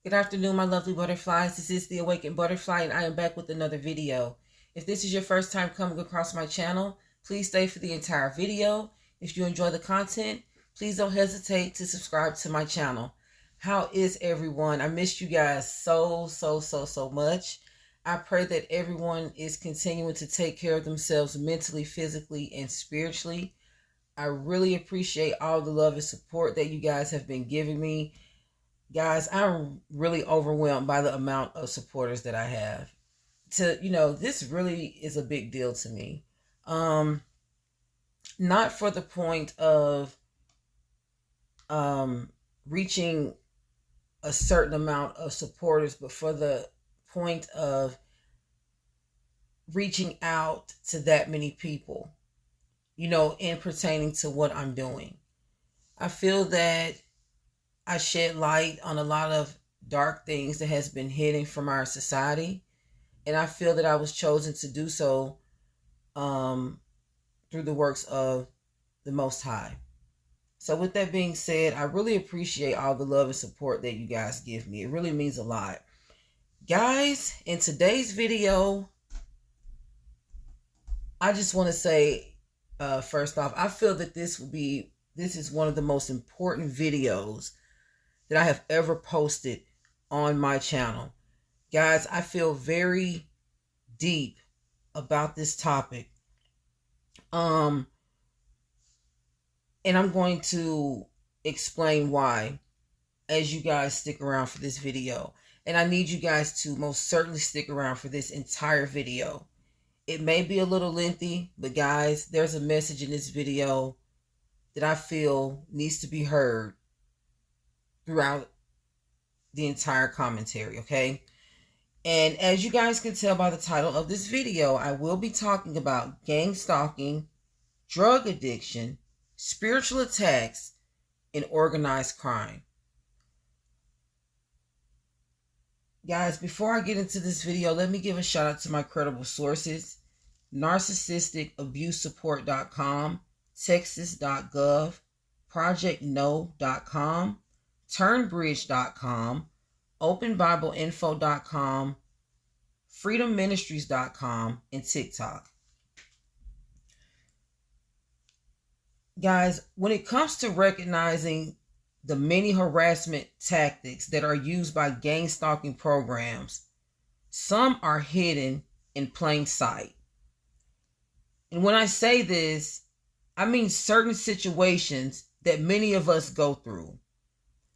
Good afternoon, my lovely butterflies. This is the Awakened Butterfly, and I am back with another video. If this is your first time coming across my channel, please stay for the entire video. If you enjoy the content, please don't hesitate to subscribe to my channel. How is everyone? I missed you guys so much. I pray that everyone is continuing to take care of themselves mentally, physically, and spiritually. I really appreciate all the love and support that you guys have been giving me. Guys, I'm really overwhelmed by the amount of supporters that I have. This really is a big deal to me. Not for the point of reaching a certain amount of supporters, but for the point of reaching out to that many people, in pertaining to what I'm doing. I feel that I shed light on a lot of dark things that has been hidden from our society. And I feel that I was chosen to do so through the works of the Most High. So with that being said, I really appreciate all the love and support that you guys give me. It really means a lot. Guys, in today's video, I just want to say, first off, I feel that this is one of the most important videos that I have ever posted on my channel. Guys, I feel very deep about this topic. And I'm going to explain why as you guys stick around for this video. And I need you guys to most certainly stick around for this entire video. It may be a little lengthy, but guys, there's a message in this video that I feel needs to be heard throughout the entire commentary, okay? And as you guys can tell by the title of this video, I will be talking about gang stalking, drug addiction, spiritual attacks, and organized crime. Guys, before I get into this video, let me give a shout out to my credible sources: narcissisticabussupport.com, texas.gov, projectno.com, turnbridge.com, openbibleinfo.com, freedomministries.com, and TikTok. Guys, when it comes to recognizing the many harassment tactics that are used by gang stalking programs, some are hidden in plain sight. And when I say this, I mean certain situations that many of us go through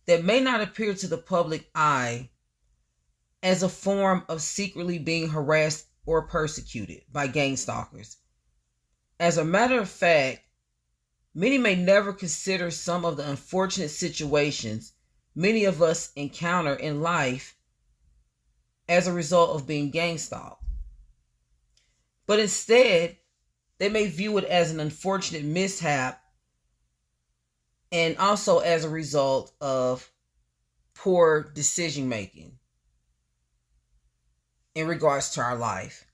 that may not appear to the public eye as a form of secretly being harassed or persecuted by gang stalkers. As a matter of fact, many may never consider some of the unfortunate situations many of us encounter in life as a result of being gang stalked. But instead, they may view it as an unfortunate mishap and also as a result of poor decision making in regards to our life.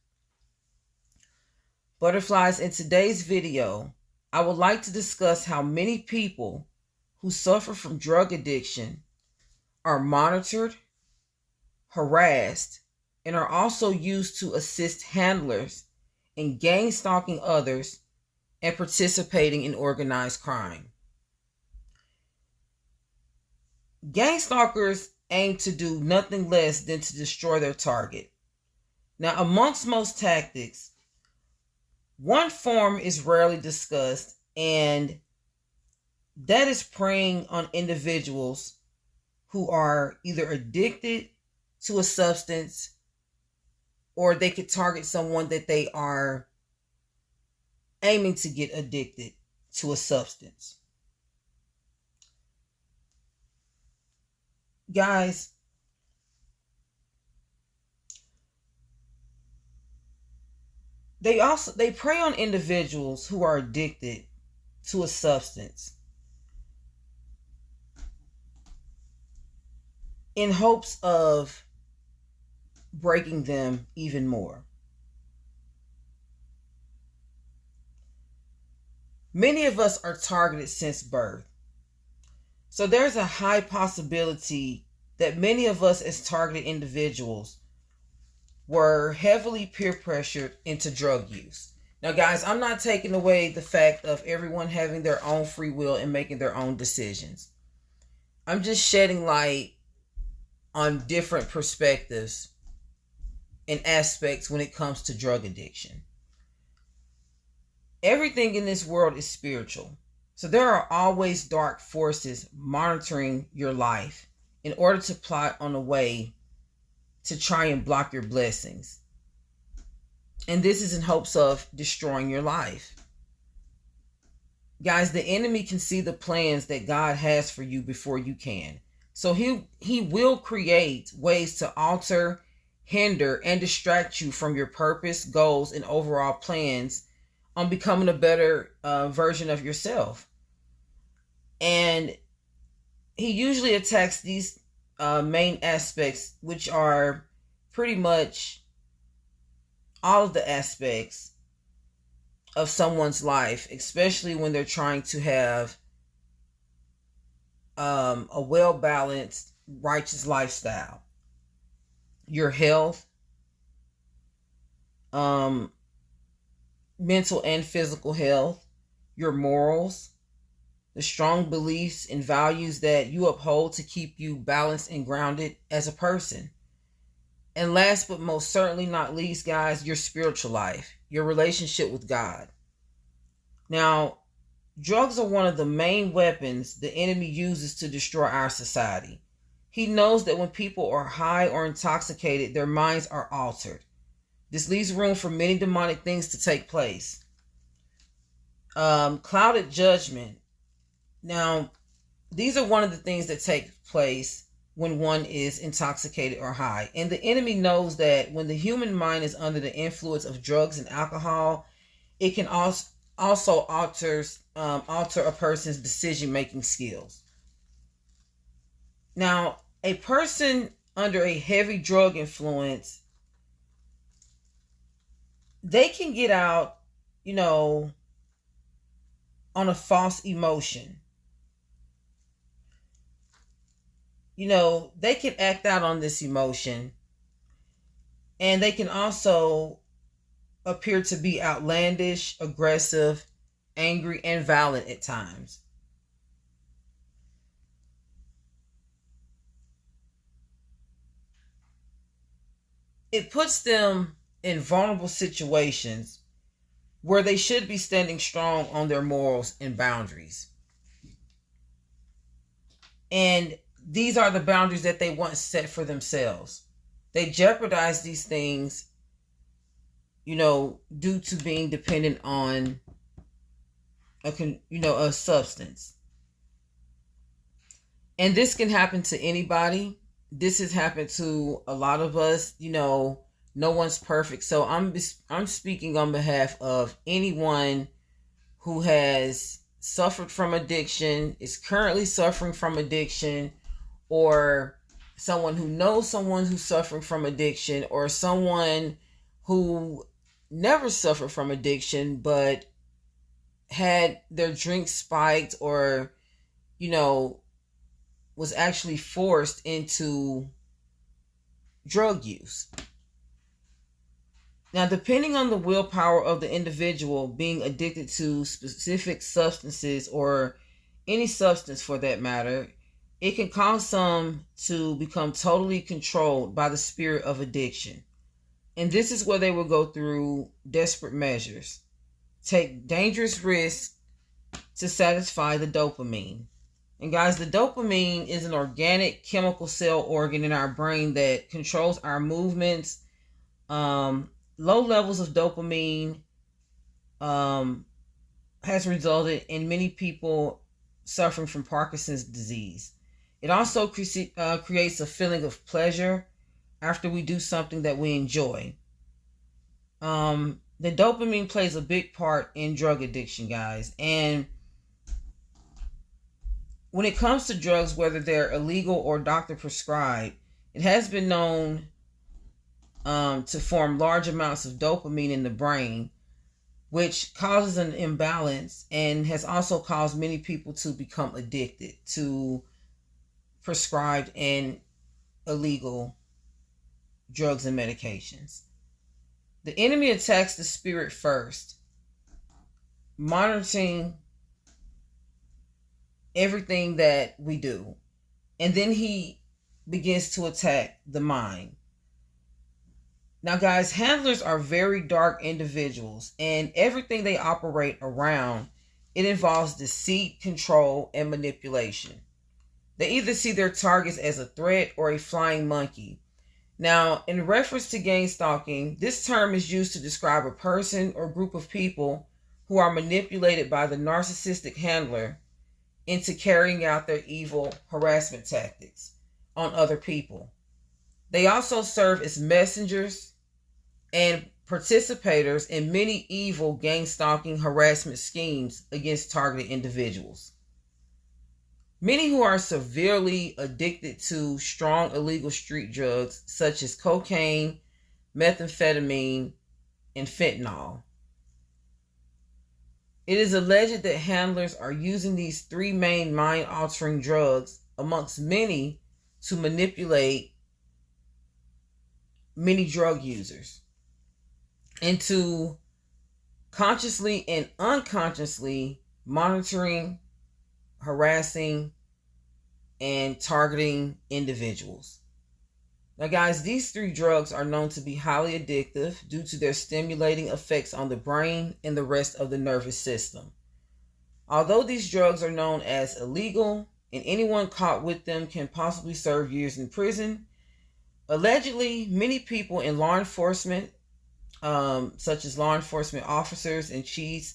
Butterflies, in today's video, I would like to discuss how many people who suffer from drug addiction are monitored, harassed, and are also used to assist handlers in gang stalking others and participating in organized crime. Gang stalkers aim to do nothing less than to destroy their target. Now, amongst most tactics, one form is rarely discussed, and that is preying on individuals who are either addicted to a substance, or they could target someone that they are aiming to get addicted to a substance. Guys, they prey on individuals who are addicted to a substance in hopes of breaking them even more. Many of us are targeted since birth. So there's a high possibility that many of us as targeted individuals were heavily peer pressured into drug use. Now, guys, I'm not taking away the fact of everyone having their own free will and making their own decisions. I'm just shedding light on different perspectives and aspects when it comes to drug addiction. Everything in this world is spiritual. So there are always dark forces monitoring your life in order to plot on a way to try and block your blessings. And this is in hopes of destroying your life. Guys, the enemy can see the plans that God has for you before you can. So he will create ways to alter, hinder, and distract you from your purpose, goals, and overall plans on becoming a better version of yourself. And he usually attacks these main aspects, which are pretty much all of the aspects of someone's life, especially when they're trying to have a well-balanced, righteous lifestyle. Your health, mental and physical health, your morals, the strong beliefs and values that you uphold to keep you balanced and grounded as a person. And last but most certainly not least, guys, your spiritual life, your relationship with God. Now, drugs are one of the main weapons the enemy uses to destroy our society. He knows that when people are high or intoxicated, their minds are altered. This leaves room for many demonic things to take place. Clouded judgment. Now, these are one of the things that take place when one is intoxicated or high. And the enemy knows that when the human mind is under the influence of drugs and alcohol, it can also alter a person's decision-making skills. Now, a person under a heavy drug influence, they can get out, on a false emotion. They can act out on this emotion, and they can also appear to be outlandish, aggressive, angry, and violent at times. It puts them in vulnerable situations where they should be standing strong on their morals and boundaries. And these are the boundaries that they once set for themselves. They jeopardize these things, due to being dependent on a substance. And this can happen to anybody. This has happened to a lot of us. No one's perfect. So I'm speaking on behalf of anyone who has suffered from addiction, is currently suffering from addiction, or someone who knows someone who's suffering from addiction, or someone who never suffered from addiction but had their drink spiked, or was actually forced into drug use. Now, depending on the willpower of the individual being addicted to specific substances, or any substance for that matter, it can cause some to become totally controlled by the spirit of addiction. And this is where they will go through desperate measures, take dangerous risks to satisfy the dopamine. And guys, the dopamine is an organic chemical cell organ in our brain that controls our movements. Low levels of dopamine has resulted in many people suffering from Parkinson's disease. It also creates a feeling of pleasure after we do something that we enjoy. The dopamine plays a big part in drug addiction, guys. And when it comes to drugs, whether they're illegal or doctor prescribed, it has been known to form large amounts of dopamine in the brain, which causes an imbalance and has also caused many people to become addicted to prescribed and illegal drugs and medications. The enemy attacks the spirit first, monitoring everything that we do. And then he begins to attack the mind. Now, guys, handlers are very dark individuals, and everything they operate around, it involves deceit, control, and manipulation. They either see their targets as a threat or a flying monkey. Now, in reference to gangstalking, this term is used to describe a person or group of people who are manipulated by the narcissistic handler into carrying out their evil harassment tactics on other people. They also serve as messengers and participators in many evil gangstalking harassment schemes against targeted individuals. Many who are severely addicted to strong illegal street drugs such as cocaine, methamphetamine, and fentanyl. It is alleged that handlers are using these three main mind-altering drugs amongst many to manipulate many drug users into consciously and unconsciously monitoring, harassing, and targeting individuals. Now, guys, these three drugs are known to be highly addictive due to their stimulating effects on the brain and the rest of the nervous system. Although these drugs are known as illegal and anyone caught with them can possibly serve years in prison, allegedly, many people in law enforcement, such as law enforcement officers and chiefs,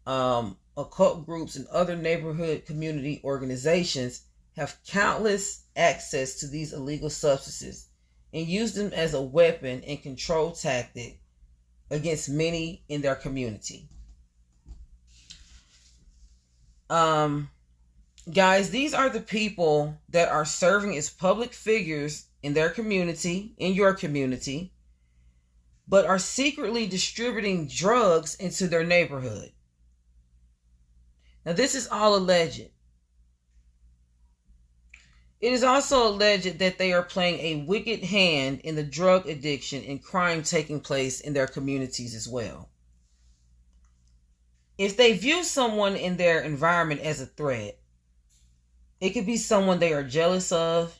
occult groups, and other neighborhood community organizations have countless access to these illegal substances and use them as a weapon and control tactic against many in their community. Guys, these are the people that are serving as public figures in their community, in your community, but are secretly distributing drugs into their neighborhood. Now, this is all alleged. It is also alleged that they are playing a wicked hand in the drug addiction and crime taking place in their communities as well. If they view someone in their environment as a threat, it could be someone they are jealous of,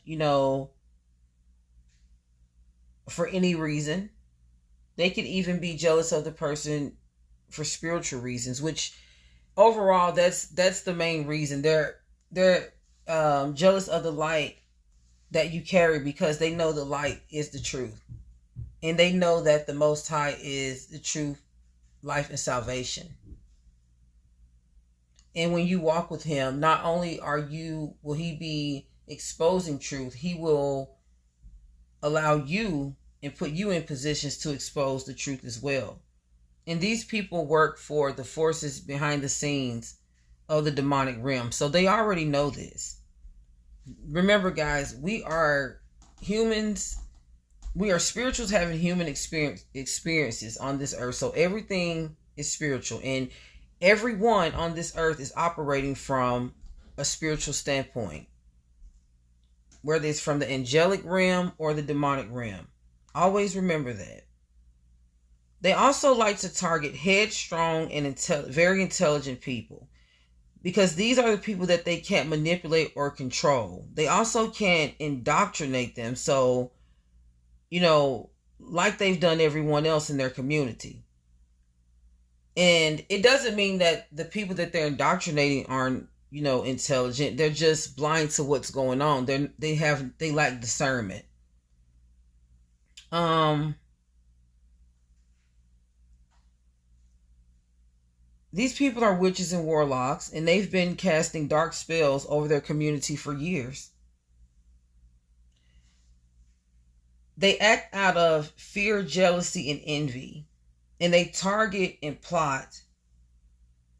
for any reason. They could even be jealous of the person for spiritual reasons, which overall, that's the main reason. They're jealous of the light that you carry because they know the light is the truth. And they know that the Most High is the truth, life, and salvation. And when you walk with him, not only will he be exposing truth, he will allow you and put you in positions to expose the truth as well. And these people work for the forces behind the scenes of the demonic realm. So they already know this. Remember, guys, we are humans. We are spirituals having human experiences on this earth. So everything is spiritual. And everyone on this earth is operating from a spiritual standpoint, whether it's from the angelic realm or the demonic realm. Always remember that. They also like to target headstrong and very intelligent people, because these are the people that they can't manipulate or control. They also can't indoctrinate them. So, like they've done everyone else in their community. And it doesn't mean that the people that they're indoctrinating aren't, intelligent. They're just blind to what's going on. They lack discernment. These people are witches and warlocks, and they've been casting dark spells over their community for years. They act out of fear, jealousy, and envy, and they target and plot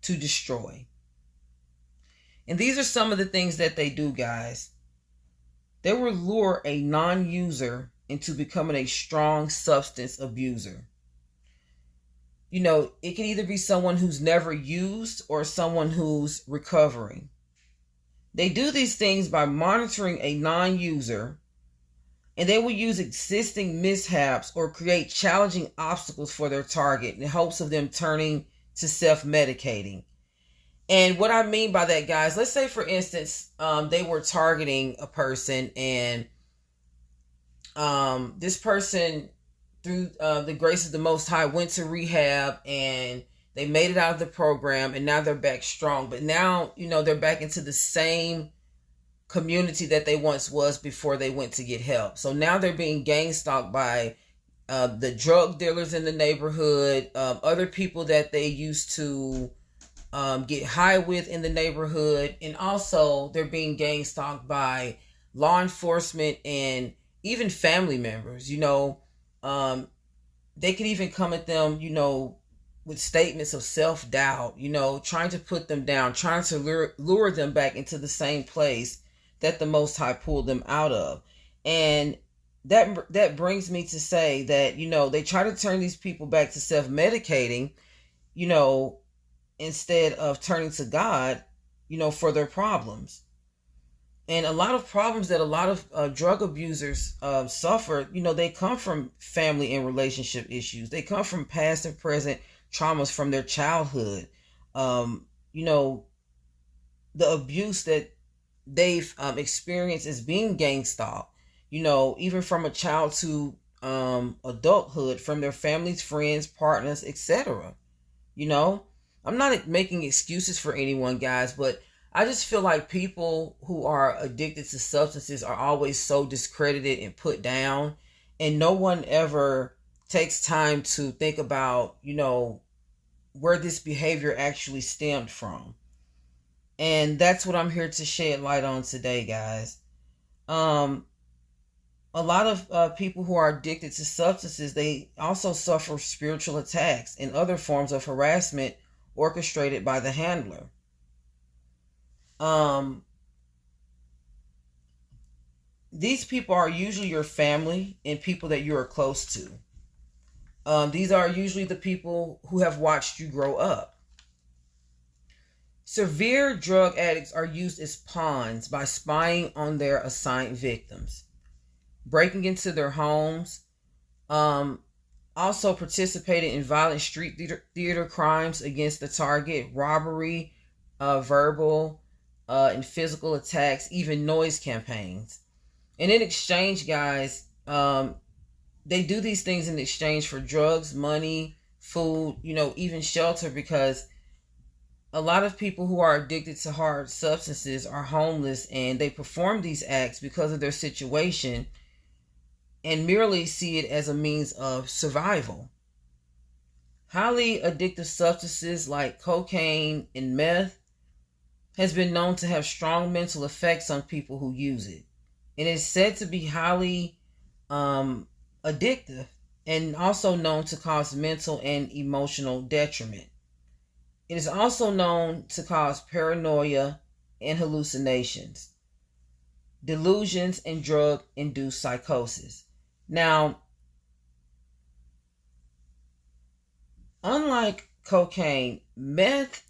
to destroy. And these are some of the things that they do, guys. They will lure a non-user into becoming a strong substance abuser. It can either be someone who's never used or someone who's recovering. They do these things by monitoring a non-user And they will use existing mishaps or create challenging obstacles for their target in hopes of them turning to self-medicating. And what I mean by that, guys, let's say, for instance, they were targeting a person, and this person, through the grace of the Most High, went to rehab, and they made it out of the program, and now they're back strong. But now, they're back into the same community that they once was before they went to get help. So now they're being gang stalked by the drug dealers in the neighborhood, other people that they used to get high with in the neighborhood, and also they're being gang stalked by law enforcement and even family members. They could even come at them, with statements of self-doubt, trying to put them down, trying to lure them back into the same place that the Most High pulled them out of. And that brings me to say that, they try to turn these people back to self-medicating, instead of turning to God, for their problems. And a lot of problems that a lot of drug abusers suffer, they come from family and relationship issues. They come from past and present traumas from their childhood. The abuse that they've experienced as being gang stalked, even from a child to adulthood, from their families, friends, partners, etc. I'm not making excuses for anyone, guys, but I just feel like people who are addicted to substances are always so discredited and put down, and no one ever takes time to think about, where this behavior actually stemmed from. And that's what I'm here to shed light on today, guys. A lot of people who are addicted to substances, they also suffer spiritual attacks and other forms of harassment orchestrated by the handler. These people are usually your family and people that you are close to. These are usually the people who have watched you grow up. Severe drug addicts are used as pawns by spying on their assigned victims, breaking into their homes, also participating in violent street theater crimes against the target, robbery, verbal and physical attacks, even noise campaigns. And in exchange, guys, they do these things in exchange for drugs, money, food, even shelter, because a lot of people who are addicted to hard substances are homeless, and they perform these acts because of their situation and merely see it as a means of survival. Highly addictive substances like cocaine and meth has been known to have strong mental effects on people who use it. And it's said to be highly addictive, and also known to cause mental and emotional detriment. It is also known to cause paranoia and hallucinations, delusions, and drug-induced psychosis. Now, unlike cocaine, meth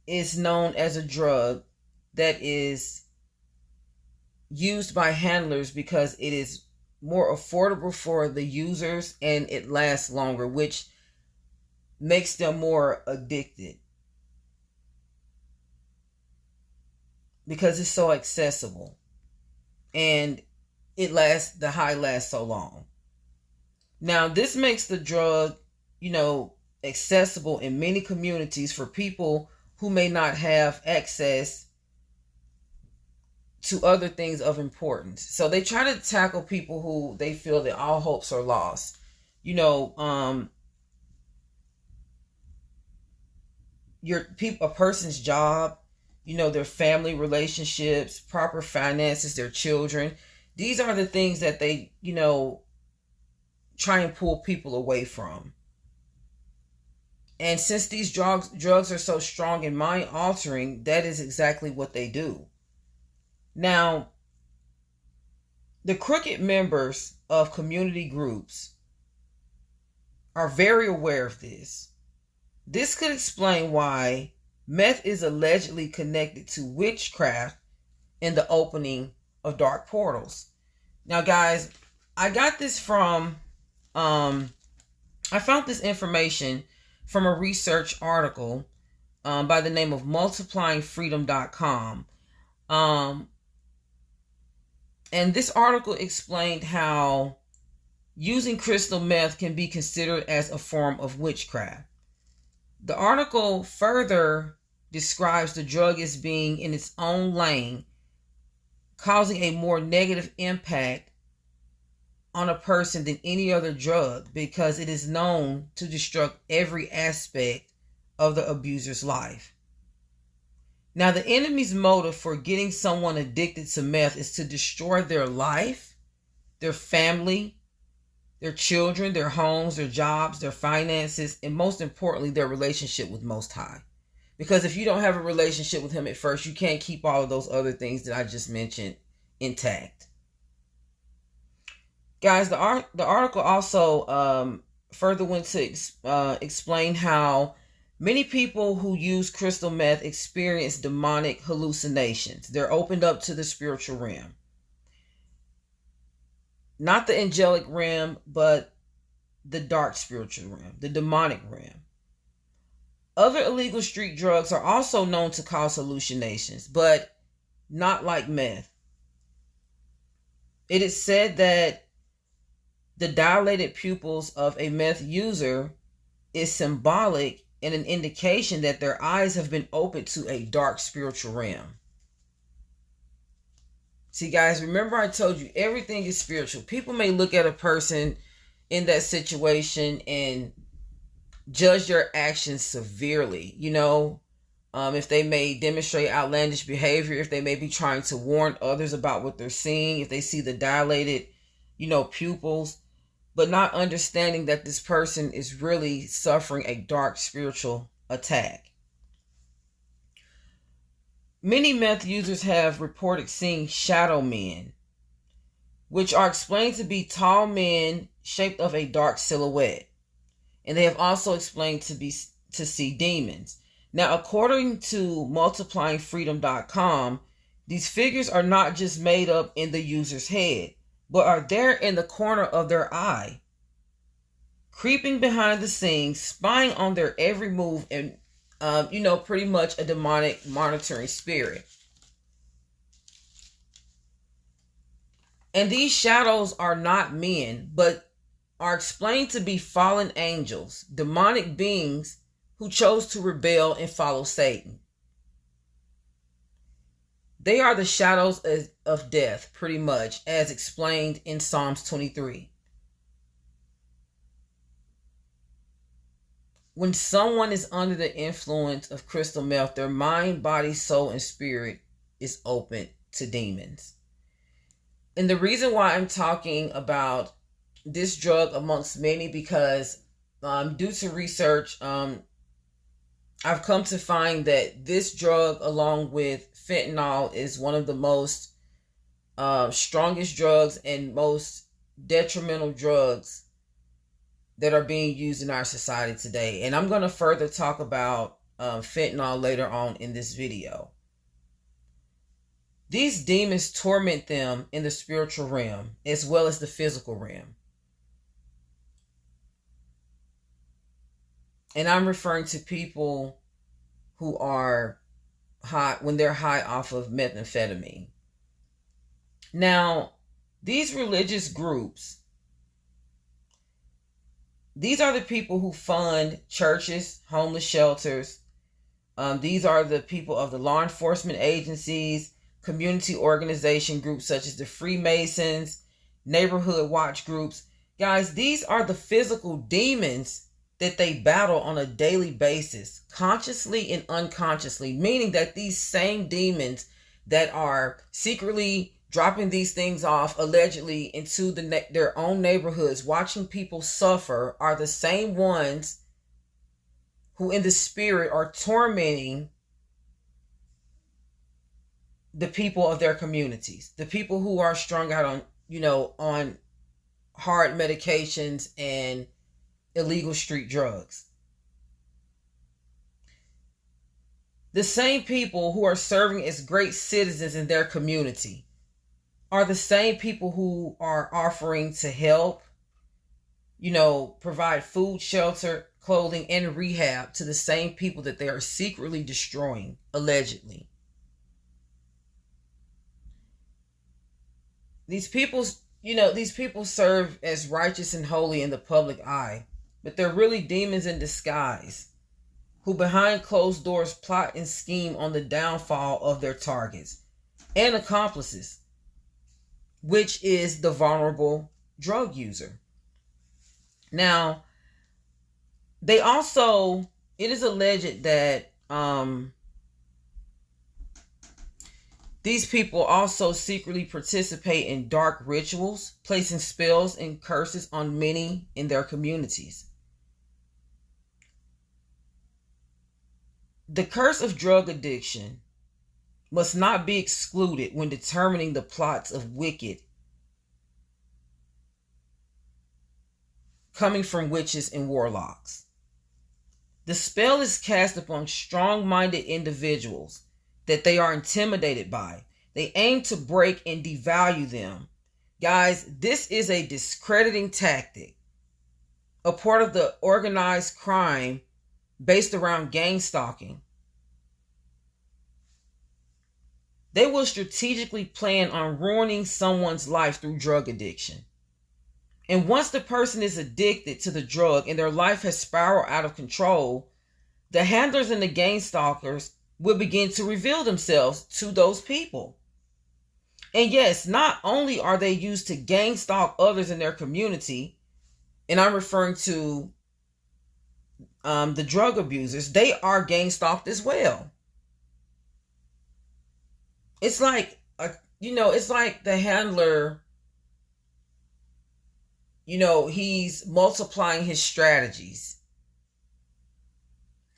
is known as a drug that is used by handlers because it is more affordable for the users and it lasts longer, which makes them more addicted because it's so accessible and the high lasts so long. Now, this makes the drug, accessible in many communities for people who may not have access to other things of importance. So they try to tackle people who they feel that all hopes are lost. A person's job, their family relationships, proper finances, their children. These are the things that they, try and pull people away from. And since these drugs are so strong and mind altering, that is exactly what they do. Now, the crooked members of community groups are very aware of this. This could explain why meth is allegedly connected to witchcraft in the opening of dark portals. Now, guys, I got this from, I found this information from a research article by the name of multiplyingfreedom.com. And this article explained how using crystal meth can be considered as a form of witchcraft. The article further describes the drug as being in its own lane, causing a more negative impact on a person than any other drug because it is known to destruct every aspect of the abuser's life. Now, the enemy's motive for getting someone addicted to meth is to destroy their life, their family, their children, their homes, their jobs, their finances, and most importantly, their relationship with Most High. Because if you don't have a relationship with Him at first, you can't keep all of those other things that I just mentioned intact. Guys, the article also further went to explain how many people who use crystal meth experience demonic hallucinations. They're opened up to the spiritual realm. Not the angelic realm, but the dark spiritual realm, the demonic realm. Other illegal street drugs are also known to cause hallucinations, but not like meth. It is said that the dilated pupils of a meth user is symbolic and an indication that their eyes have been opened to a dark spiritual realm. See, guys, remember I told you everything is spiritual. People may look at a person in that situation and judge their actions severely, if they may demonstrate outlandish behavior, if they may be trying to warn others about what they're seeing, if they see the dilated, pupils, but not understanding that this person is really suffering a dark spiritual attack. Many meth users have reported seeing shadow men, which are explained to be tall men shaped of a dark silhouette. And they have also explained to see demons. Now, according to multiplyingfreedom.com, these figures are not just made up in the user's head, but are there in the corner of their eye, creeping behind the scenes, spying on their every move, and pretty much a demonic monitoring spirit. And these shadows are not men, but are explained to be fallen angels, demonic beings who chose to rebel and follow Satan. They are the shadows of death, pretty much, as explained in Psalms 23. When someone is under the influence of crystal meth, their mind, body, soul, and spirit is open to demons. And the reason why I'm talking about this drug amongst many, because due to research, I've come to find that this drug, along with fentanyl, is one of the most strongest drugs and most detrimental drugs that are being used in our society today. And I'm going to further talk about fentanyl later on in this video. These demons torment them in the spiritual realm as well as the physical realm. And I'm referring to people who are high, when they're high off of methamphetamine. Now, these religious groups, these are the people who fund churches, homeless shelters. These are the people of the law enforcement agencies, community organization groups such as the Freemasons, neighborhood watch groups. Guys, these are the physical demons that they battle on a daily basis, consciously and unconsciously, meaning that these same demons that are secretly dropping these things off allegedly into their own neighborhoods, watching people suffer, are the same ones who in the spirit are tormenting the people of their communities, the people who are strung out on, on hard medications and illegal street drugs. The same people who are serving as great citizens in their community, are the same people who are offering to help, provide food, shelter, clothing, and rehab to the same people that they are secretly destroying, allegedly. These people serve as righteous and holy in the public eye, but they're really demons in disguise who behind closed doors plot and scheme on the downfall of their targets and accomplices, which is the vulnerable drug user. Now, it is alleged that these people also secretly participate in dark rituals, placing spells and curses on many in their communities. The curse of drug addiction must not be excluded when determining the plots of wicked coming from witches and warlocks. The spell is cast upon strong-minded individuals that they are intimidated by. They aim to break and devalue them. Guys, this is a discrediting tactic, a part of the organized crime based around gang stalking. They will strategically plan on ruining someone's life through drug addiction. And once the person is addicted to the drug and their life has spiraled out of control, the handlers and the gang stalkers will begin to reveal themselves to those people. And yes, not only are they used to gang stalk others in their community, and I'm referring to the drug abusers, they are gang stalked as well. It's like, it's like the handler, he's multiplying his strategies.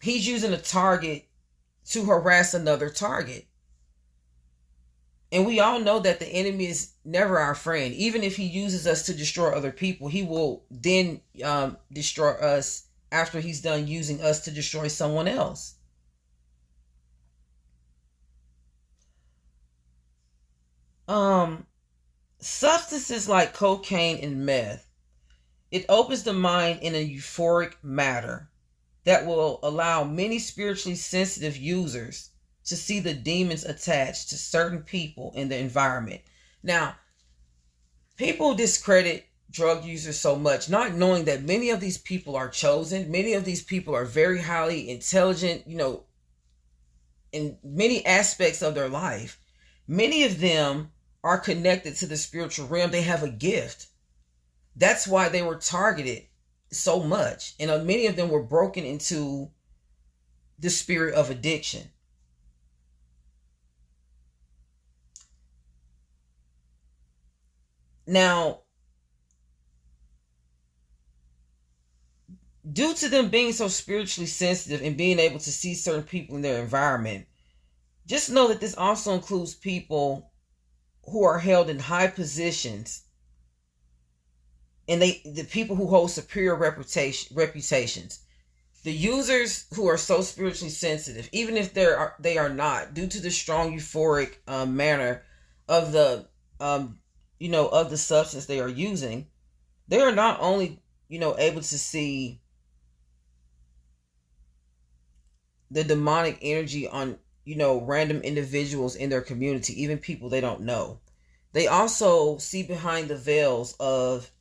He's using a target to harass another target. And we all know that the enemy is never our friend. Even if he uses us to destroy other people, he will then destroy us after he's done using us to destroy someone else. Substances like cocaine and meth, it opens the mind in a euphoric manner that will allow many spiritually sensitive users to see the demons attached to certain people in the environment. Now, people discredit drug users so much, not knowing that many of these people are chosen. Many of these people are very highly intelligent, in many aspects of their life. Many of them are connected to the spiritual realm. They have a gift. That's why they were targeted so much. And many of them were broken into the spirit of addiction. Now, due to them being so spiritually sensitive and being able to see certain people in their environment, just know that this also includes people who are held in high positions, and the people who hold superior reputations. The users who are so spiritually sensitive, even if they are not, due to the strong euphoric manner of the of the substance they are using, they are not only able to see the demonic energy on random individuals in their community, even people they don't know. They also see behind the veils of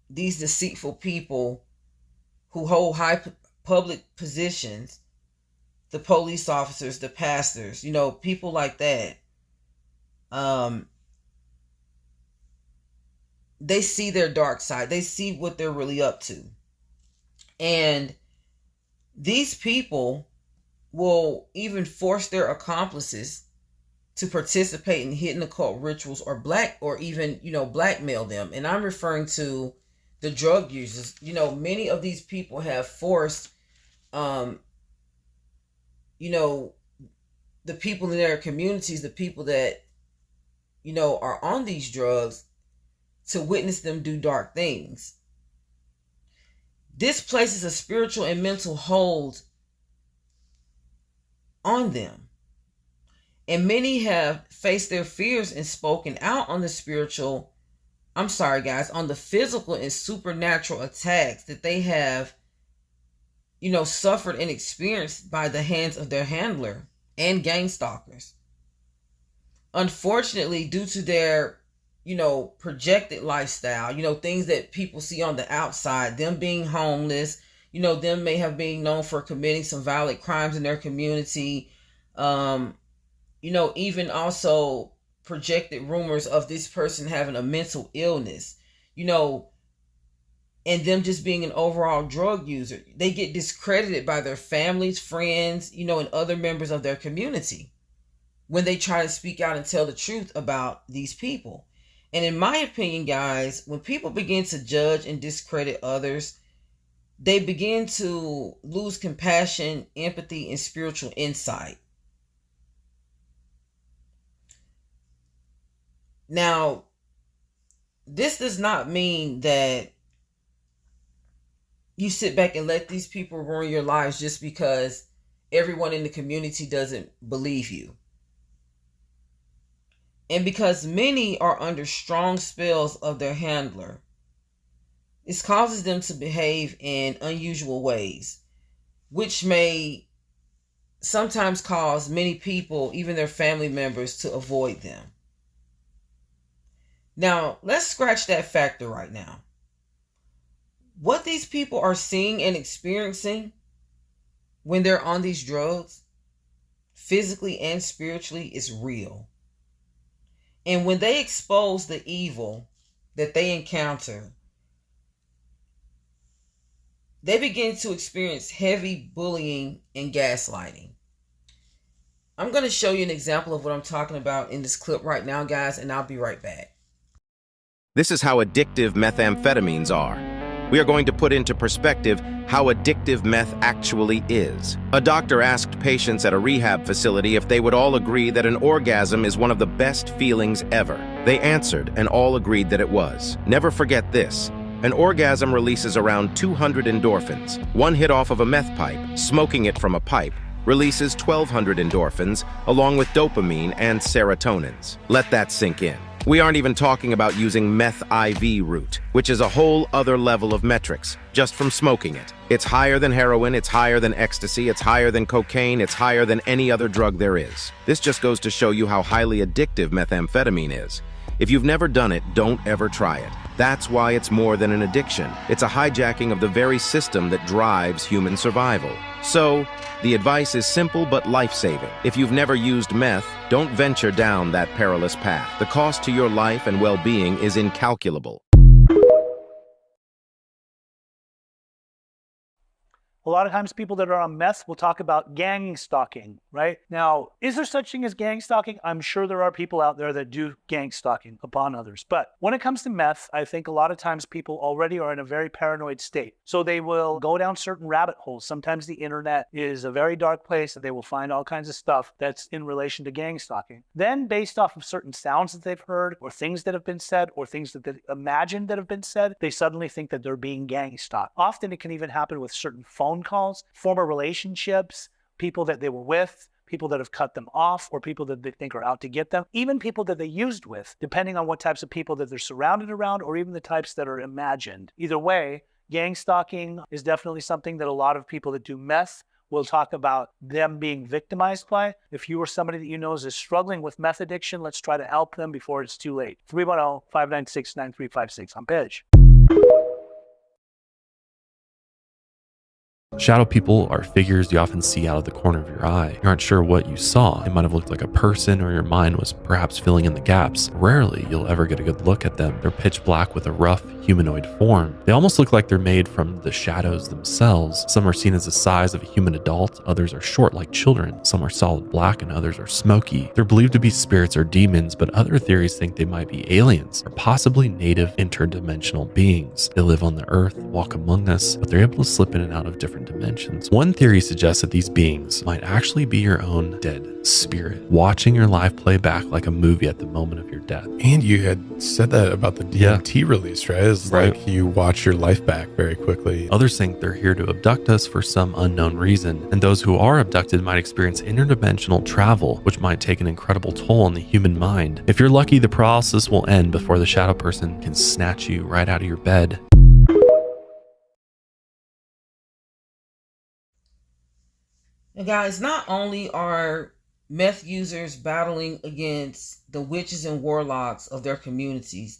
these deceitful people who hold high public positions, the police officers, the pastors, people like that. They see their dark side. They see what they're really up to. And these people will even force their accomplices to participate in hidden occult rituals or blackmail them. And I'm referring to the drug users. Many of these people have forced the people in their communities, the people that are on these drugs, to witness them do dark things. This places a spiritual and mental hold on them. And many have faced their fears and spoken out on the on the physical and supernatural attacks that they have, suffered and experienced by the hands of their handler and gang stalkers. Unfortunately, due to their, projected lifestyle, things that people see on the outside, them being homeless, them may have been known for committing some violent crimes in their community, even also projected rumors of this person having a mental illness, and them just being an overall drug user. They get discredited by their families, friends, and other members of their community when they try to speak out and tell the truth about these people. And in my opinion, guys, when people begin to judge and discredit others, they begin to lose compassion, empathy, and spiritual insight. Now, this does not mean that you sit back and let these people ruin your lives just because everyone in the community doesn't believe you. And because many are under strong spells of their handler, this causes them to behave in unusual ways, which may sometimes cause many people, even their family members, to avoid them. Now, let's scratch that factor right now. What these people are seeing and experiencing when they're on these drugs, physically and spiritually, is real. And when they expose the evil that they encounter, they begin to experience heavy bullying and gaslighting. I'm going to show you an example of what I'm talking about in this clip right now, guys, and I'll be right back. This is how addictive methamphetamines are. We are going to put into perspective how addictive meth actually is. A doctor asked patients at a rehab facility if they would all agree that an orgasm is one of the best feelings ever. They answered and all agreed that it was. Never forget this. An orgasm releases around 200 endorphins. One hit off of a meth pipe, smoking it from a pipe, releases 1,200 endorphins, along with dopamine and serotonins. Let that sink in. We aren't even talking about using meth IV route, which is a whole other level of metrics, just from smoking it. It's higher than heroin, it's higher than ecstasy, it's higher than cocaine, it's higher than any other drug there is. This just goes to show you how highly addictive methamphetamine is. If you've never done it, don't ever try it. That's why it's more than an addiction. It's a hijacking of the very system that drives human survival. So, the advice is simple but life-saving. If you've never used meth, don't venture down that perilous path. The cost to your life and well-being is incalculable. A lot of times people that are on meth will talk about gang stalking, right? Now, is there such thing as gang stalking? I'm sure there are people out there that do gang stalking upon others. But when it comes to meth, I think a lot of times people already are in a very paranoid state. So they will go down certain rabbit holes. Sometimes the internet is a very dark place that they will find all kinds of stuff that's in relation to gang stalking. Then based off of certain sounds that they've heard or things that have been said or things that they imagined that have been said, they suddenly think that they're being gang stalked. Often it can even happen with certain phone calls, former relationships, people that they were with, people that have cut them off, or people that they think are out to get them, even people that they used with, depending on what types of people that they're surrounded around, or even the types that are imagined. Either way, gang stalking is definitely something that a lot of people that do meth will talk about them being victimized by. If you or somebody that you know is struggling with meth addiction, let's try to help them before it's too late. 310-596-9356. I'm Pidge. Shadow people are figures you often see out of the corner of your eye. You aren't sure what you saw. It might have looked like a person, or your mind was perhaps filling in the gaps. Rarely you'll ever get a good look at them. They're pitch black with a rough humanoid form. They almost look like they're made from the shadows themselves. Some are seen as the size of a human adult, others are short like children, some are solid black and others are smoky. They're believed to be spirits or demons, but other theories think they might be aliens or possibly native interdimensional beings. They live on the earth, walk among us, but they're able to slip in and out of different dimensions. One theory suggests that these beings might actually be your own dead spirit, watching your life play back like a movie at the moment of your death. And you had said that about the DMT release, right? It's Right. like you watch your life back very quickly. Others think they're here to abduct us for some unknown reason, and those who are abducted might experience interdimensional travel, which might take an incredible toll on the human mind. If you're lucky, the paralysis will end before the shadow person can snatch you right out of your bed. Now, guys, not only are meth users battling against the witches and warlocks of their communities,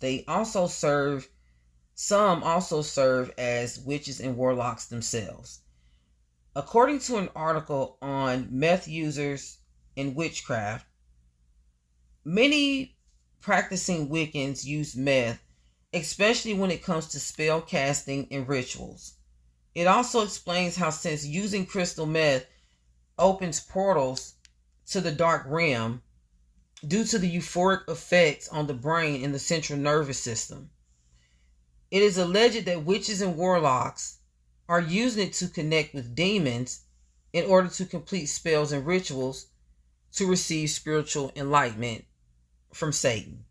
some also serve as witches and warlocks themselves. According to an article on meth users and witchcraft, many practicing Wiccans use meth, especially when it comes to spell casting and rituals. It also explains how, since using crystal meth opens portals to the dark realm due to the euphoric effects on the brain and the central nervous system. It is alleged that witches and warlocks are using it to connect with demons in order to complete spells and rituals to receive spiritual enlightenment from Satan.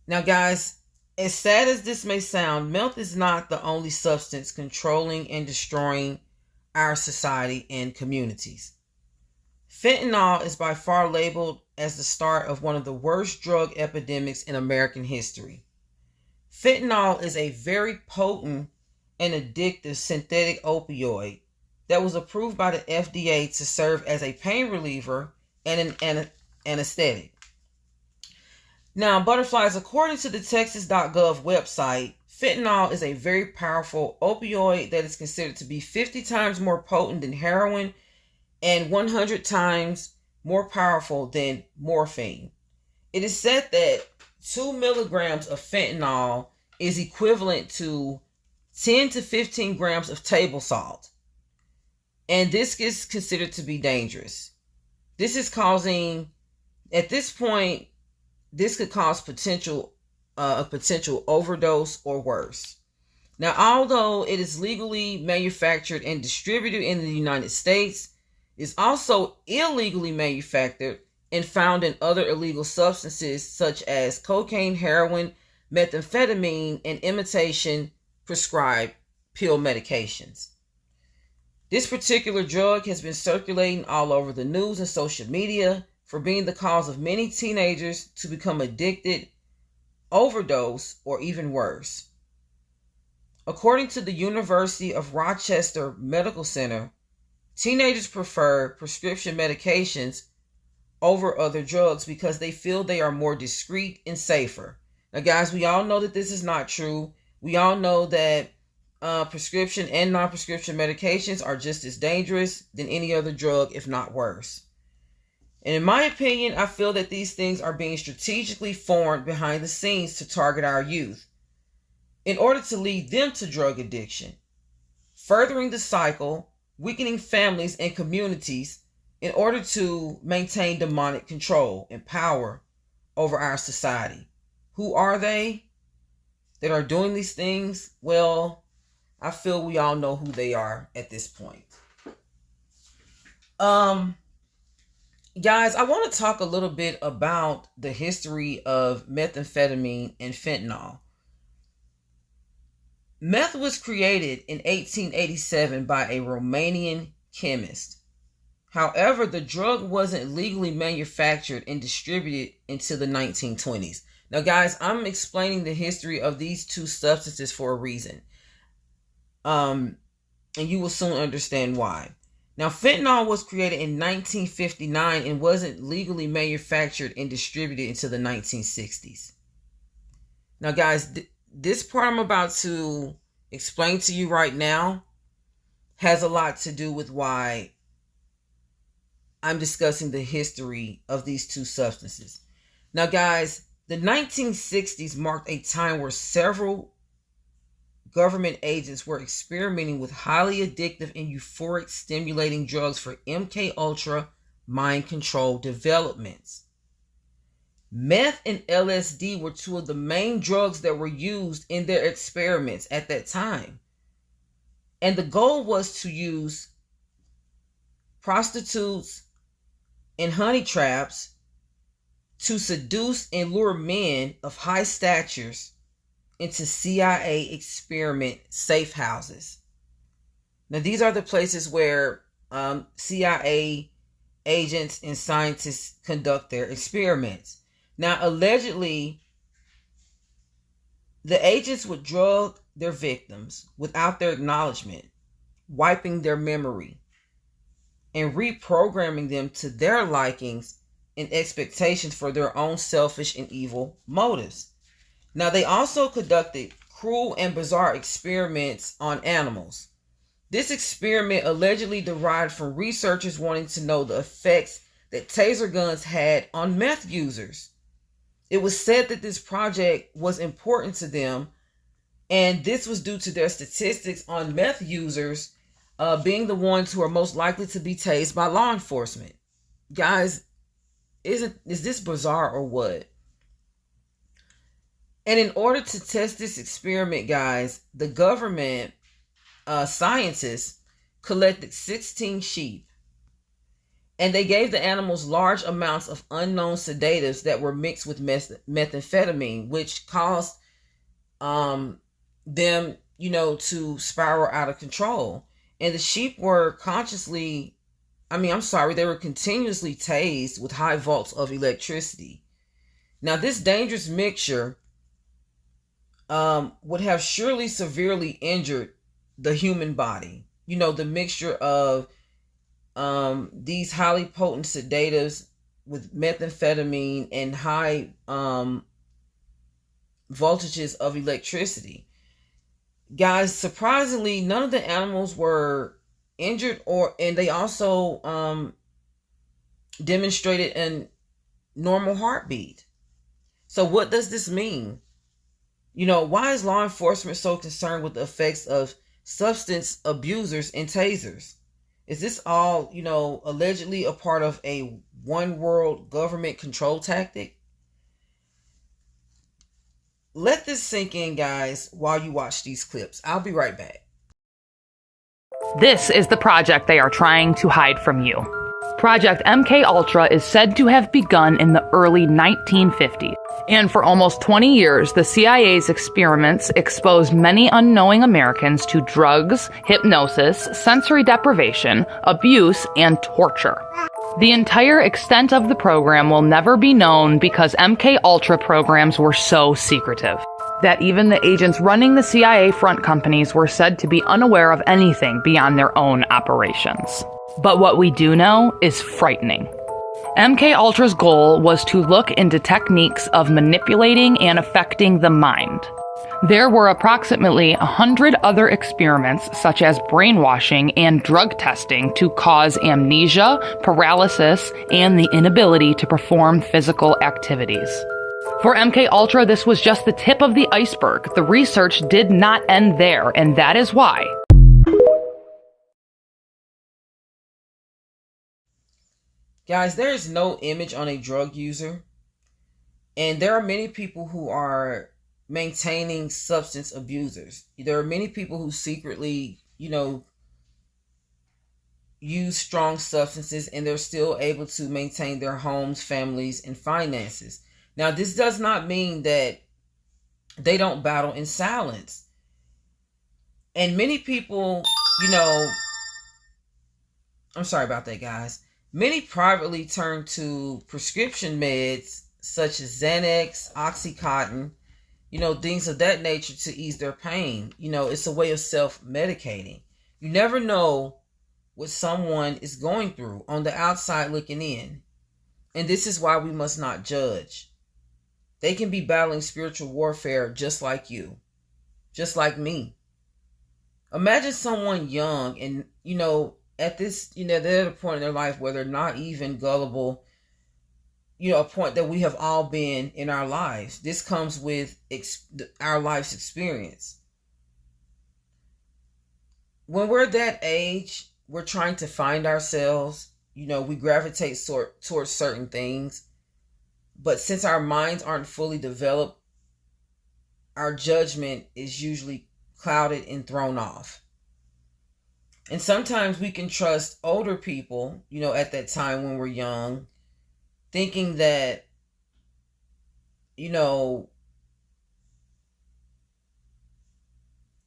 Now, guys, as sad as this may sound, meth is not the only substance controlling and destroying our society and communities. Fentanyl is by far labeled as the start of one of the worst drug epidemics in American history. Fentanyl is a very potent and addictive synthetic opioid that was approved by the FDA to serve as a pain reliever and an anesthetic. Now, butterflies, according to the Texas.gov website, fentanyl is a very powerful opioid that is considered to be 50 times more potent than heroin and 100 times more powerful than morphine. It is said that 2 milligrams of fentanyl is equivalent to 10 to 15 grams of table salt. And this is considered to be dangerous. This is causing, at this point, this could cause a potential overdose or worse. Now, although it is legally manufactured and distributed in the United States, it's also illegally manufactured and found in other illegal substances such as cocaine, heroin, methamphetamine, and imitation prescribed pill medications. This particular drug has been circulating all over the news and social media for being the cause of many teenagers to become addicted, overdose, or even worse. According to the University of Rochester Medical Center, teenagers prefer prescription medications over other drugs because they feel they are more discreet and safer. Now, guys, we all know that this is not true. We all know that prescription and non-prescription medications are just as dangerous than any other drug, if not worse. And in my opinion, I feel that these things are being strategically formed behind the scenes to target our youth in order to lead them to drug addiction, furthering the cycle, weakening families and communities in order to maintain demonic control and power over our society. Who are they that are doing these things? Well, I feel we all know who they are at this point. Guys, I want to talk a little bit about the history of methamphetamine and fentanyl. Meth was created in 1887 by a Romanian chemist. However, the drug wasn't legally manufactured and distributed until the 1920s. Now, guys, I'm explaining the history of these two substances for a reason. And you will soon understand why. Now, fentanyl was created in 1959 and wasn't legally manufactured and distributed until the 1960s. Now, guys, this part I'm about to explain to you right now has a lot to do with why I'm discussing the history of these two substances. Now, guys, the 1960s marked a time where several government agents were experimenting with highly addictive and euphoric stimulating drugs for MK Ultra mind control developments. Meth and LSD were two of the main drugs that were used in their experiments at that time. And the goal was to use prostitutes and honey traps to seduce and lure men of high statures into CIA experiment safe houses. Now, these are the places where CIA agents and scientists conduct their experiments. Now, allegedly, the agents would drug their victims without their acknowledgement, wiping their memory, and reprogramming them to their likings and expectations for their own selfish and evil motives. Now, they also conducted cruel and bizarre experiments on animals. This experiment allegedly derived from researchers wanting to know the effects that taser guns had on meth users. It was said that this project was important to them, and this was due to their statistics on meth users being the ones who are most likely to be tased by law enforcement. Guys, is this bizarre or what? And in order to test this experiment, guys, the government scientists collected 16 sheep, and they gave the animals large amounts of unknown sedatives that were mixed with methamphetamine, which caused them, to spiral out of control. And the sheep were they were continuously tased with high volts of electricity. Now, this dangerous mixture would have surely severely injured the human body. The mixture of these highly potent sedatives with methamphetamine and high voltages of electricity. Guys, surprisingly, none of the animals were injured, and they also demonstrated a normal heartbeat. So what does this mean? Why is law enforcement so concerned with the effects of substance abusers and tasers? Is this all, allegedly a part of a one world government control tactic? Let this sink in, guys, while you watch these clips. I'll be right back. This is the project they are trying to hide from you. Project MK Ultra is said to have begun in the early 1950s. And for almost 20 years, the CIA's experiments exposed many unknowing Americans to drugs, hypnosis, sensory deprivation, abuse, and torture. The entire extent of the program will never be known because MK Ultra programs were so secretive that even the agents running the CIA front companies were said to be unaware of anything beyond their own operations. But what we do know is frightening. MK Ultra's goal was to look into techniques of manipulating and affecting the mind. There were approximately 100 other experiments, such as brainwashing and drug testing, to cause amnesia, paralysis, and the inability to perform physical activities. For MK Ultra, this was just the tip of the iceberg. The research did not end there, and that is why. Guys, there is no image on a drug user, and there are many people who are maintaining substance abusers. There are many people who secretly, use strong substances, and they're still able to maintain their homes, families, and finances. Now, this does not mean that they don't battle in silence. And many people, I'm sorry about that, guys. Many privately turn to prescription meds such as Xanax, Oxycontin, things of that nature to ease their pain. It's a way of self-medicating. You never know what someone is going through on the outside looking in. And this is why we must not judge. They can be battling spiritual warfare just like you, just like me. Imagine someone young and, at this, they're at a point in their life where they're not even gullible, a point that we have all been in our lives. This comes with our life's experience. When we're that age, we're trying to find ourselves, we gravitate towards certain things. But since our minds aren't fully developed, our judgment is usually clouded and thrown off. And sometimes we can trust older people, at that time when we're young, thinking that, you know,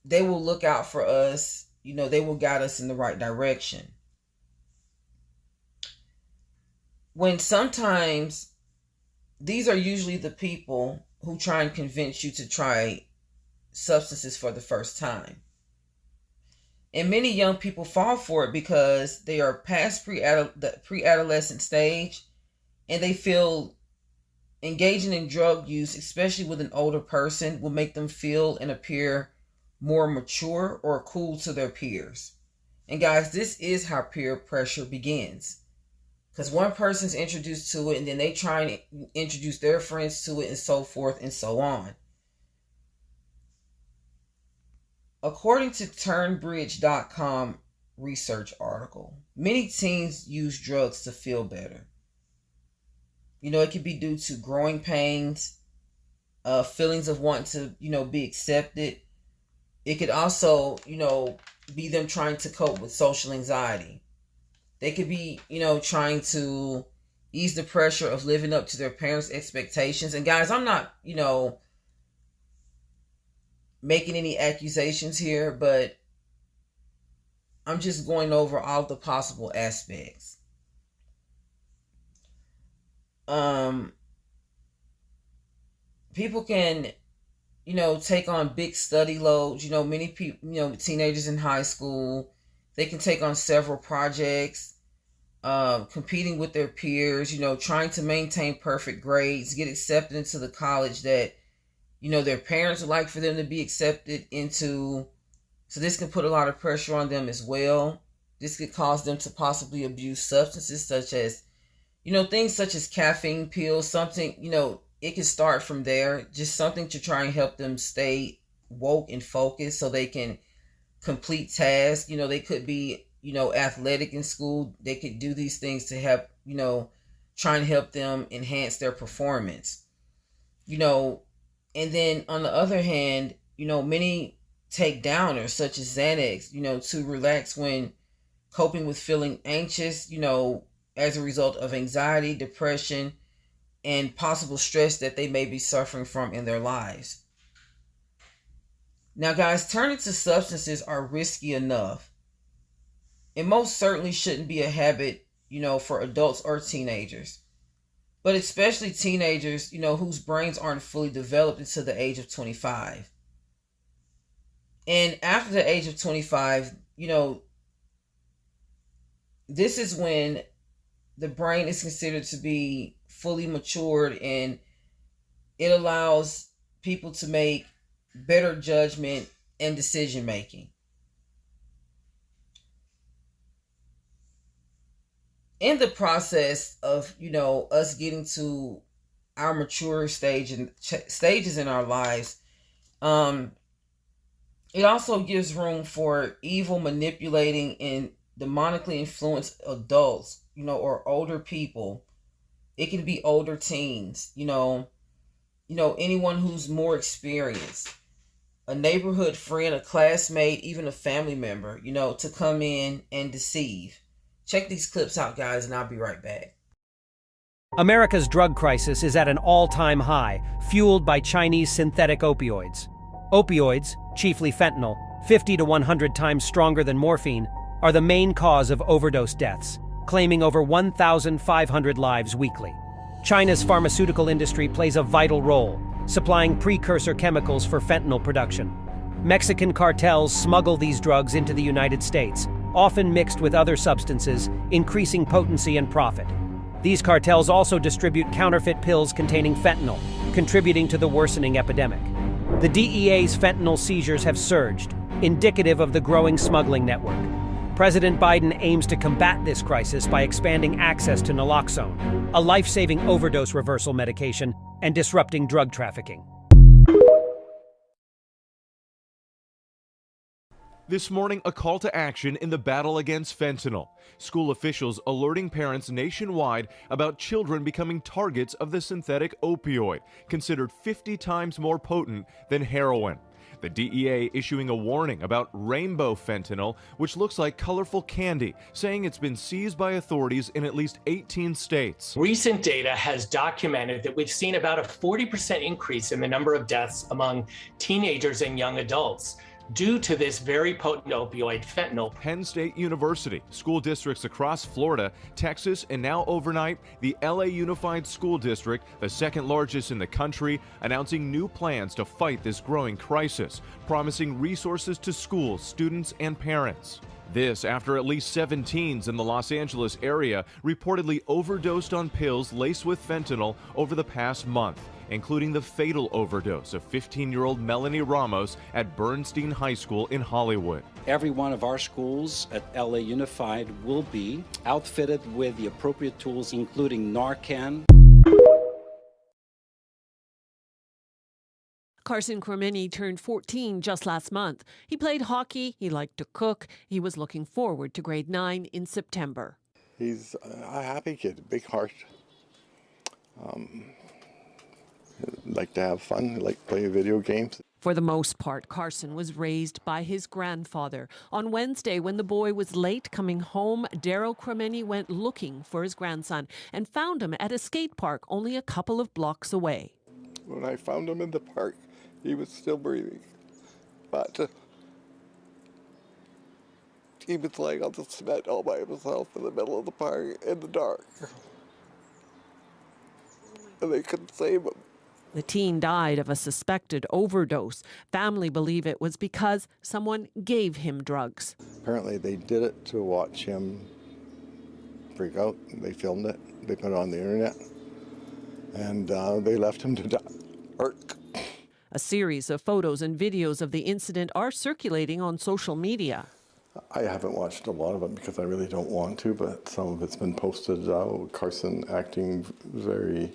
they will look out for us, they will guide us in the right direction. When sometimes these are usually the people who try and convince you to try substances for the first time. And many young people fall for it because they are past the pre-adolescent stage, and they feel engaging in drug use, especially with an older person, will make them feel and appear more mature or cool to their peers. And guys, this is how peer pressure begins. Because one person's introduced to it, and then they try and introduce their friends to it, and so forth and so on. According to turnbridge.com research article, many teens use drugs to feel better. It could be due to growing pains, feelings of wanting to, be accepted. It could also, be them trying to cope with social anxiety. They could be, trying to ease the pressure of living up to their parents' expectations. And guys, I'm not, making any accusations here, but I'm just going over all the possible aspects. People can, take on big study loads. Many people, teenagers in high school, they can take on several projects, competing with their peers, trying to maintain perfect grades, get accepted into the college that, their parents would like for them to be accepted into. So this can put a lot of pressure on them as well. This could cause them to possibly abuse substances such as, things such as caffeine pills, something, it can start from there. Just something to try and help them stay woke and focused so they can complete tasks. They could be, athletic in school. They could do these things to help, trying to help them enhance their performance. And then on the other hand, many take downers such as Xanax, to relax when coping with feeling anxious, as a result of anxiety, depression, and possible stress that they may be suffering from in their lives. Now, guys, turning to substances are risky enough. It most certainly shouldn't be a habit, for adults or teenagers. But especially teenagers, whose brains aren't fully developed until the age of 25. And after the age of 25, this is when the brain is considered to be fully matured, and it allows people to make better judgment and decision making. In the process of, us getting to our mature stage and stages in our lives, it also gives room for evil, manipulating, and demonically influenced adults, or older people. It can be older teens, anyone who's more experienced, a neighborhood friend, a classmate, even a family member, to come in and deceive. Check these clips out, guys, and I'll be right back. America's drug crisis is at an all-time high, fueled by Chinese synthetic opioids. Opioids, chiefly fentanyl, 50 to 100 times stronger than morphine, are the main cause of overdose deaths, claiming over 1,500 lives weekly. China's pharmaceutical industry plays a vital role, supplying precursor chemicals for fentanyl production. Mexican cartels smuggle these drugs into the United States, often mixed with other substances, increasing potency and profit. These cartels also distribute counterfeit pills containing fentanyl, contributing to the worsening epidemic. The DEA's fentanyl seizures have surged, indicative of the growing smuggling network. President Biden aims to combat this crisis by expanding access to naloxone, a life-saving overdose reversal medication, and disrupting drug trafficking. This morning, a call to action in the battle against fentanyl. School officials alerting parents nationwide about children becoming targets of the synthetic opioid, considered 50 times more potent than heroin. The DEA issuing a warning about rainbow fentanyl, which looks like colorful candy, saying it's been seized by authorities in at least 18 states. Recent data has documented that we've seen about a 40% increase in the number of deaths among teenagers and young adults due to this very potent opioid, fentanyl. Penn State University, school districts across Florida, Texas, and now overnight, the LA Unified School District, the second largest in the country, announcing new plans to fight this growing crisis, promising resources to schools, students, and parents. This after at least 7 teens in the Los Angeles area reportedly overdosed on pills laced with fentanyl over the past month, including the fatal overdose of 15-year-old Melanie Ramos at Bernstein High School in Hollywood. Every one of our schools at LA Unified will be outfitted with the appropriate tools, including Narcan. Carson Cremeni turned 14 just last month. He played hockey, he liked to cook, he was looking forward to grade 9 in September. He's a happy kid, big heart. Like to have fun, like play video games. For the most part, Carson was raised by his grandfather. On Wednesday, when the boy was late coming home, Daryl Cremeni went looking for his grandson and found him at a skate park only a couple of blocks away. When I found him in the park, he was still breathing, but he was laying on the cement all by himself in the middle of the park in the dark, and they couldn't save him. The teen died of a suspected overdose. Family believe it was because someone gave him drugs. Apparently they did it to watch him freak out. They filmed it, they put it on the internet, and they left him to die. A series of photos and videos of the incident are circulating on social media. I haven't watched a lot of it because I really don't want to, but some of it's been posted. Carson acting very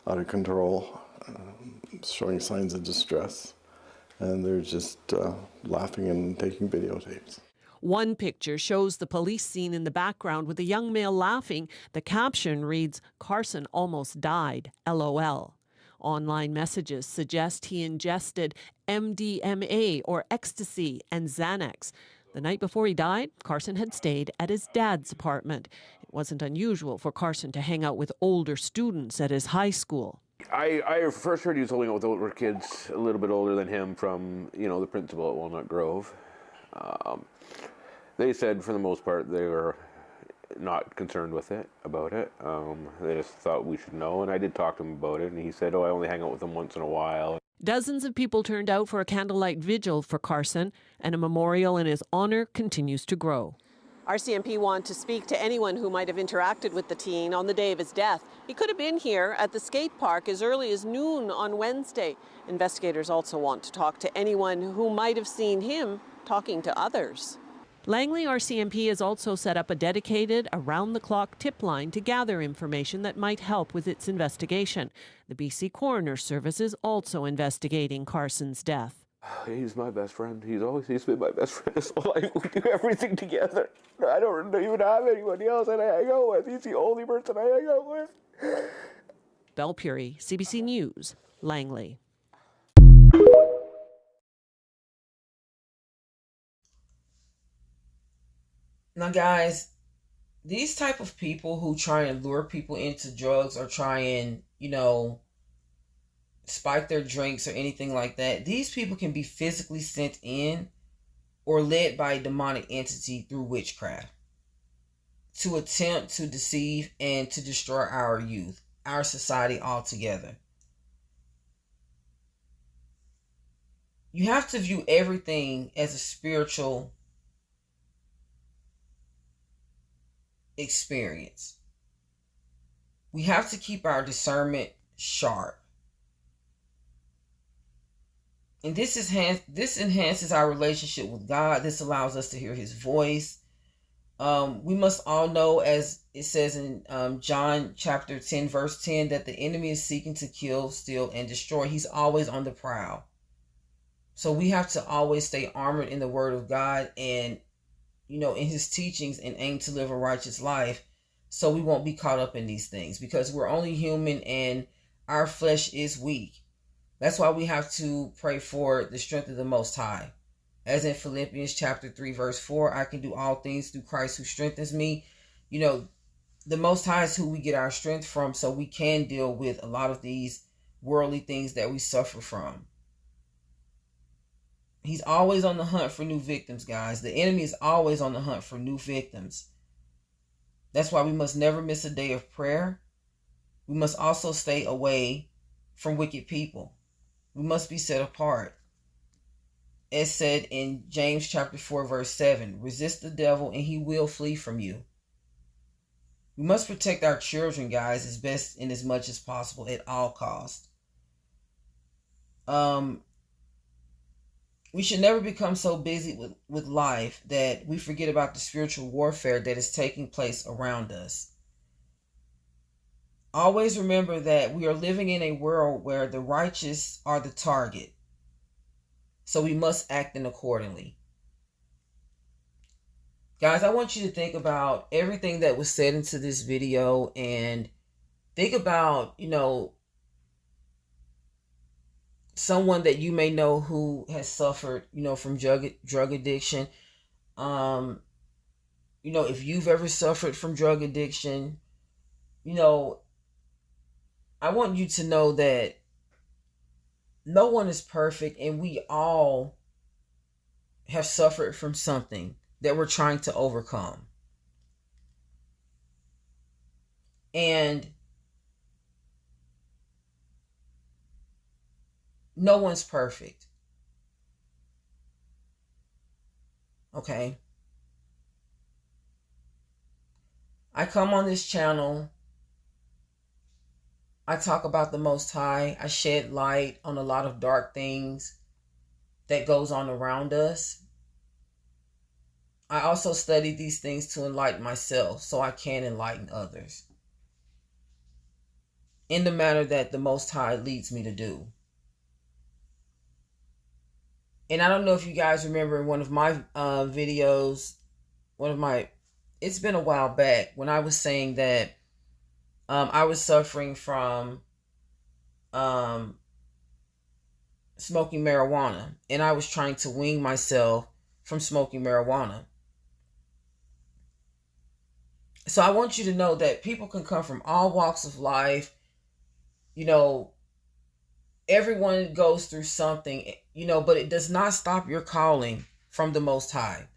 out of control, showing signs of distress, and they're just laughing and taking videotapes. One picture shows the police scene in the background with a young male laughing. The caption reads, "Carson almost died, LOL." Online messages suggest he ingested MDMA or ecstasy and Xanax. The night before he died, Carson had stayed at his dad's apartment. It wasn't unusual for Carson to hang out with older students at his high school. I first heard he was holding out with older kids, a little bit older than him, from the principal at Walnut Grove. They said for the most part they were not concerned about it. They just thought we should know, and I did talk to him about it, and he said, I only hang out with him once in a while. Dozens of people turned out for a candlelight vigil for Carson, and a memorial in his honor continues to grow. RCMP want to speak to anyone who might have interacted with the teen on the day of his death. He could have been here at the skate park as early as noon on Wednesday. Investigators also want to talk to anyone who might have seen him talking to others. Langley RCMP has also set up a dedicated, around-the-clock tip line to gather information that might help with its investigation. The BC Coroner Service is also investigating Carson's death. He's my best friend. He's been my best friend his whole life. We do everything together. I don't even have anybody else that I hang out with. He's the only person I hang out with. Belle Puri, CBC News, Langley. Now, guys, these type of people who try and lure people into drugs or try and, spike their drinks or anything like that, these people can be physically sent in or led by a demonic entity through witchcraft to attempt to deceive and to destroy our youth, our society altogether. You have to view everything as a spiritual experience. We have to keep our discernment sharp. And this enhances our relationship with God. This allows us to hear his voice. We must all know, as it says in John chapter 10, verse 10, that the enemy is seeking to kill, steal, and destroy. He's always on the prowl. So we have to always stay armored in the word of God and, in his teachings, and aim to live a righteous life so we won't be caught up in these things, because we're only human and our flesh is weak. That's why we have to pray for the strength of the Most High. As in Philippians chapter 3, verse 4, I can do all things through Christ who strengthens me. You know, the Most High is who we get our strength from, so we can deal with a lot of these worldly things that we suffer from. He's always on the hunt for new victims, guys. The enemy is always on the hunt for new victims. That's why we must never miss a day of prayer. We must also stay away from wicked people. We must be set apart. As said in James chapter 4, verse 7, resist the devil and he will flee from you. We must protect our children, guys, as best and as much as possible at all costs. We should never become so busy with life that we forget about the spiritual warfare that is taking place around us. Always remember that we are living in a world where the righteous are the target. So we must act in accordingly. Guys, I want you to think about everything that was said into this video and think about, someone that you may know who has suffered, from drug addiction. If you've ever suffered from drug addiction, I want you to know that no one is perfect and we all have suffered from something that we're trying to overcome. And no one's perfect. Okay? I come on this channel. I talk about the Most High. I shed light on a lot of dark things that goes on around us. I also study these things to enlighten myself so I can enlighten others in the manner that the Most High leads me to do. And I don't know if you guys remember one of my videos, it's been a while back, when I was saying that I was suffering from smoking marijuana, and I was trying to wean myself from smoking marijuana. So I want you to know that people can come from all walks of life. Everyone goes through something, but it does not stop your calling from the Most High.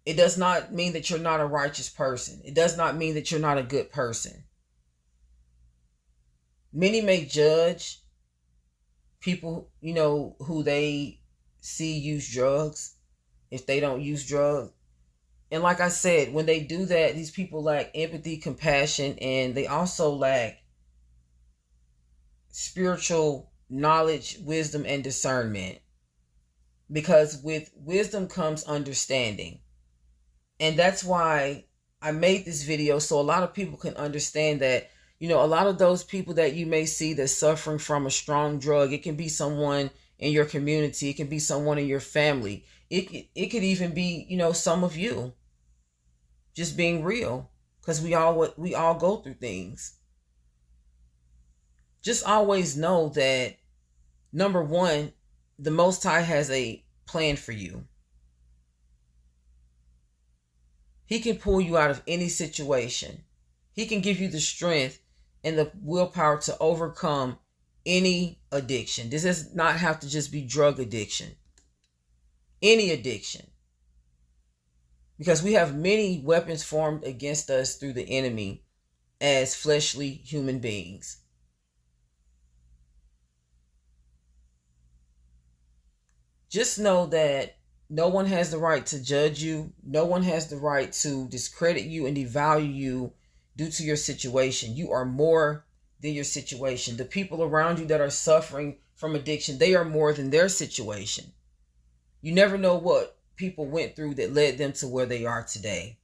It does not mean that you're not a righteous person. It does not mean that you're not a good person. Many may judge people, who they see use drugs if they don't use drugs. And like I said, when they do that, these people lack empathy, compassion, and they also lack spiritual knowledge, wisdom, and discernment. Because with wisdom comes understanding. And that's why I made this video, so a lot of people can understand that, a lot of those people that you may see that's suffering from a strong drug, it can be someone in your community, it can be someone in your family. It could even be, some of you. Just being real, because we all go through things. Just always know that, number one, the Most High has a plan for you. He can pull you out of any situation. He can give you the strength and the willpower to overcome any addiction. This does not have to just be drug addiction. Any addiction. Because we have many weapons formed against us through the enemy as fleshly human beings. Just know that no one has the right to judge you. No one has the right to discredit you and devalue you due to your situation. You are more than your situation. The people around you that are suffering from addiction, they are more than their situation. You never know what people went through that led them to where they are today.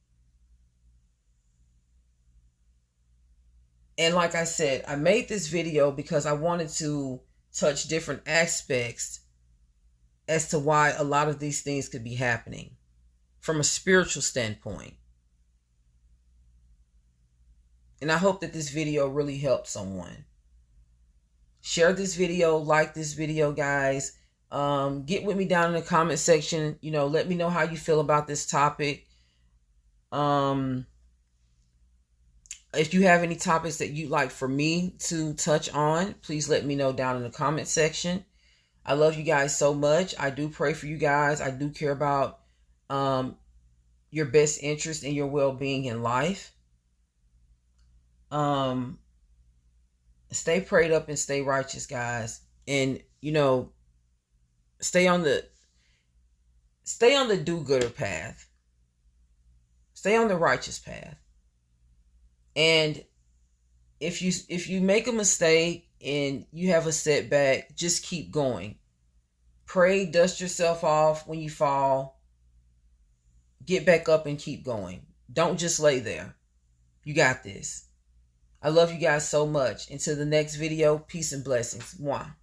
And like I said, I made this video because I wanted to touch different aspects as to why a lot of these things could be happening from a spiritual standpoint. And I hope that this video really helped someone. Share this video, like this video, guys. Get with me down in the comment section. You know, let me know how you feel about this topic. If you have any topics that you'd like for me to touch on, please let me know down in the comment section. I love you guys so much. I do pray for you guys. I do care about your best interest and your well-being in life. Stay prayed up and stay righteous, guys. And, you know, stay on the do-gooder path. Stay on the righteous path. And if you make a mistake and you have a setback, just keep going. Pray, dust yourself off when you fall. Get back up and keep going. Don't just lay there. You got this. I love you guys so much. Until the next video, peace and blessings. Mwah.